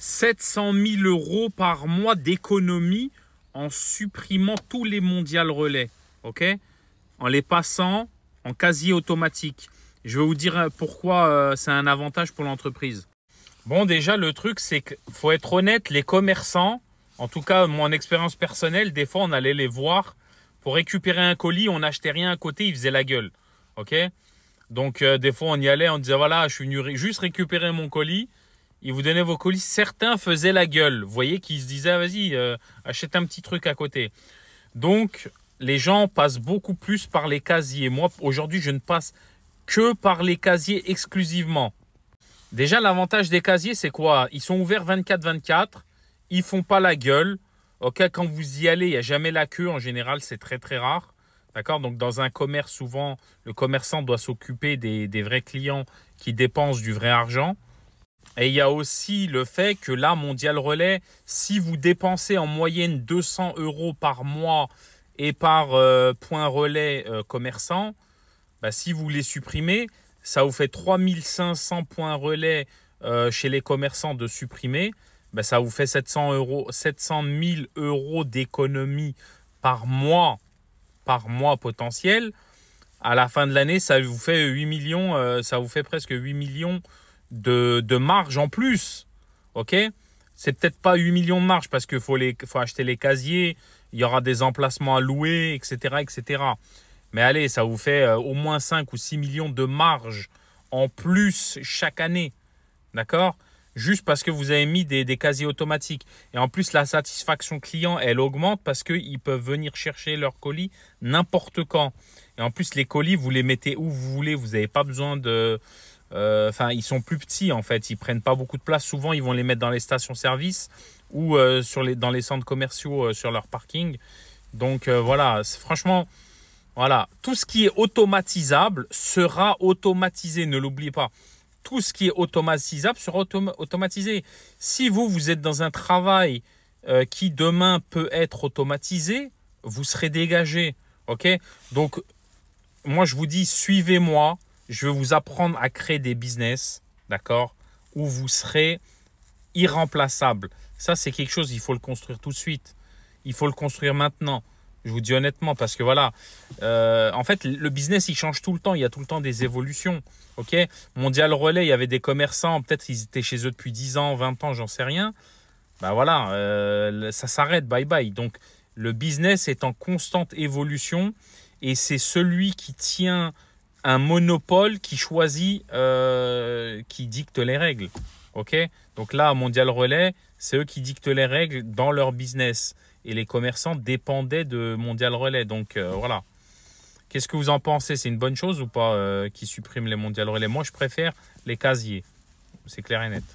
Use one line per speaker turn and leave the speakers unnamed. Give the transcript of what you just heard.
700 000 euros par mois d'économie en supprimant tous les mondial relais, ok? En les passant en casier automatique. Je vais vous dire pourquoi c'est un avantage pour l'entreprise. Bon, déjà, le truc, c'est qu'il faut être honnête, les commerçants, en tout cas, mon expérience personnelle, des fois, on allait les voir pour récupérer un colis, on n'achetait rien à côté, ils faisaient la gueule, ok? Donc, des fois, on y allait, on disait, voilà, je suis venu juste récupérer mon colis. Ils vous donnaient vos colis. Certains faisaient la gueule. Vous voyez qu'ils se disaient, vas-y, achète un petit truc à côté. Donc, les gens passent beaucoup plus par les casiers. Moi, aujourd'hui, je ne passe que par les casiers exclusivement. Déjà, l'avantage des casiers, c'est quoi? Ils sont ouverts 24/24. Ils ne font pas la gueule. Okay, quand vous y allez, il n'y a jamais la queue. En général, c'est très, très rare. D'accord? Donc, dans un commerce, souvent, le commerçant doit s'occuper des vrais clients qui dépensent du vrai argent. Et il y a aussi le fait que là, Mondial Relais, si vous dépensez en moyenne 200 € par mois et par point relais commerçant, bah, si vous les supprimez, ça vous fait 3500 points relais chez les commerçants de supprimer. Bah, ça vous fait 700 000 € d'économie par mois potentiel. À la fin de l'année, ça vous fait 8 millions, ça vous fait presque 8 millions de marge en plus. Ok, c'est peut-être pas 8 millions de marge parce qu'il faut acheter les casiers, il y aura des emplacements à louer, etc. etc. Mais allez, ça vous fait au moins 5 ou 6 millions de marge en plus chaque année. D'accord? Juste parce que vous avez mis des casiers automatiques. Et en plus, la satisfaction client, elle augmente parce qu'ils peuvent venir chercher leurs colis n'importe quand. Et en plus, les colis, vous les mettez où vous voulez. Vous n'avez pas besoin de... Enfin, ils sont plus petits en fait. Ils prennent pas beaucoup de place. Souvent, ils vont les mettre dans les stations-service ou dans les centres commerciaux sur leur parking. Donc, voilà. Franchement, voilà. Tout ce qui est automatisable sera automatisé. Ne l'oubliez pas. Tout ce qui est automatisable sera automatisé. Si vous êtes dans un travail qui demain peut être automatisé, vous serez dégagé. Ok? Donc, moi, je vous dis, suivez-moi. Je vais vous apprendre à créer des business, d'accord, où vous serez irremplaçable. Ça, c'est quelque chose, il faut le construire tout de suite. Il faut le construire maintenant. Je vous dis honnêtement, parce que voilà, en fait, le business, il change tout le temps. Il y a tout le temps des évolutions. Ok, Mondial Relais, il y avait des commerçants, peut-être ils étaient chez eux depuis 10 ans, 20 ans, j'en sais rien. Ben voilà, ça s'arrête, bye bye. Donc, le business est en constante évolution et c'est celui qui tient un monopole qui choisit, qui dicte les règles. Ok, donc là, Mondial Relais, c'est eux qui dictent les règles dans leur business. Et les commerçants dépendaient de Mondial Relais. Donc voilà. Qu'est-ce que vous en pensez? C'est une bonne chose ou pas qui supprime les Mondial Relais? Moi, je préfère les casiers. C'est clair et net.